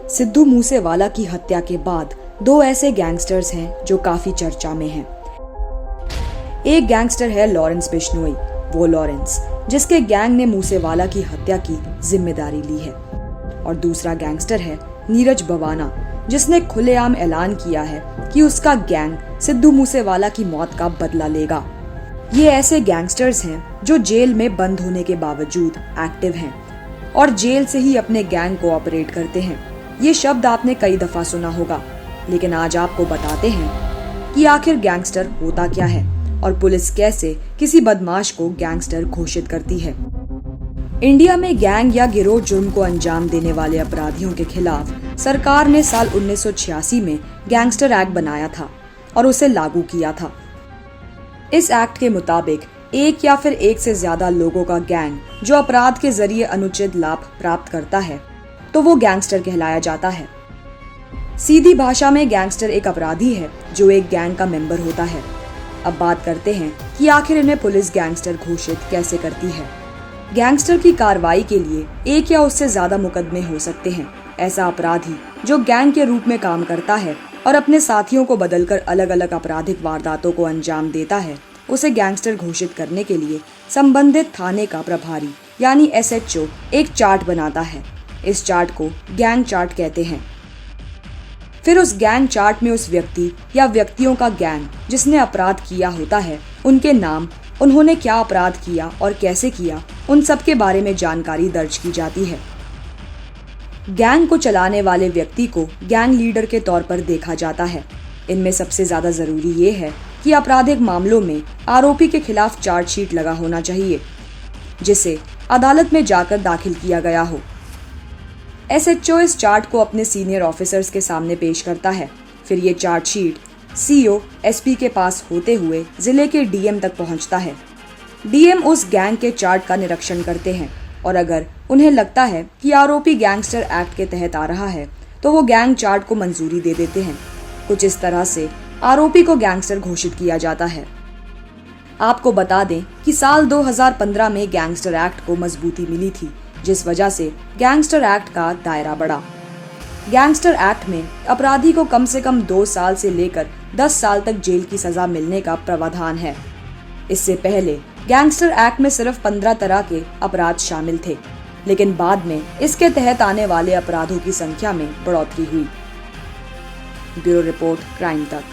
सिद्धू मूसेवाला की हत्या के बाद दो ऐसे गैंगस्टर्स हैं जो काफी चर्चा में हैं। एक गैंगस्टर है लॉरेंस बिश्नोई, वो लॉरेंस जिसके गैंग ने मूसेवाला की हत्या की जिम्मेदारी ली है, और दूसरा गैंगस्टर है नीरज बवाना, जिसने खुलेआम ऐलान किया है कि उसका गैंग सिद्धू मूसेवाला की मौत का बदला लेगा। ये ऐसे गैंगस्टर्स हैं जो जेल में बंद होने के बावजूद एक्टिव हैं और जेल से ही अपने गैंग को ऑपरेट करते हैं। ये शब्द आपने कई दफा सुना होगा, लेकिन आज आपको बताते हैं कि आखिर गैंगस्टर होता क्या है और पुलिस कैसे किसी बदमाश को गैंगस्टर घोषित करती है। इंडिया में गैंग या गिरोह जुर्म को अंजाम देने वाले अपराधियों के खिलाफ सरकार ने साल 1986 में गैंगस्टर एक्ट बनाया था और उसे लागू किया था। इस एक्ट के मुताबिक एक या फिर एक से ज्यादा लोगों का गैंग जो अपराध के जरिए अनुचित लाभ प्राप्त करता है तो वो गैंगस्टर कहलाया जाता है। सीधी भाषा में गैंगस्टर एक अपराधी है जो एक गैंग का मेंबर होता है। अब बात करते हैं कि आखिर इन्हें पुलिस गैंगस्टर घोषित कैसे करती है। गैंगस्टर की कार्रवाई के लिए एक या उससे ज्यादा मुकदमे हो सकते हैं। ऐसा अपराधी जो गैंग के रूप में काम करता है और अपने साथियों को बदलकर अलग अलग आपराधिक वारदातों को अंजाम देता है, उसे गैंगस्टर घोषित करने के लिए संबंधित थाने का प्रभारी यानी SHO एक चार्ट बनाता है। इस चार्ट को गैंग चार्ट कहते हैं। फिर उस गैंग चार्ट में उस व्यक्ति या व्यक्तियों का गैंग जिसने अपराध किया होता है, उनके नाम, उन्होंने क्या अपराध किया और कैसे किया, उन सब के बारे में जानकारी दर्ज की जाती है। गैंग को चलाने वाले व्यक्ति को गैंग लीडर के तौर पर देखा जाता है। इनमें सबसे ज्यादा जरूरी ये है कि आपराधिक मामलों में आरोपी के खिलाफ चार्जशीट लगा होना चाहिए, जिसे अदालत में जाकर दाखिल किया गया हो। SHO इस चार्ट को अपने सीनियर ऑफिसर्स के सामने पेश करता है। फिर ये चार्जशीट CO, SP के पास होते हुए जिले के DM तक पहुंचता है। DM उस गैंग के चार्ट का निरीक्षण करते हैं और अगर उन्हें लगता है कि आरोपी गैंगस्टर एक्ट के तहत आ रहा है तो वो गैंग चार्ट को मंजूरी दे देते हैं। कुछ इस तरह से आरोपी को गैंगस्टर घोषित किया जाता है। आपको बता दें कि साल 2015 में गैंगस्टर एक्ट को मजबूती मिली थी, जिस वजह से गैंगस्टर एक्ट का दायरा बढ़ा। गैंगस्टर एक्ट में अपराधी को कम से कम 2 साल से लेकर 10 साल तक जेल की सजा मिलने का प्रावधान है। इससे पहले गैंगस्टर एक्ट में सिर्फ 15 तरह के अपराध शामिल थे, लेकिन बाद में इसके तहत आने वाले अपराधों की संख्या में बढ़ोतरी हुई। ब्यूरो रिपोर्ट, क्राइम तक।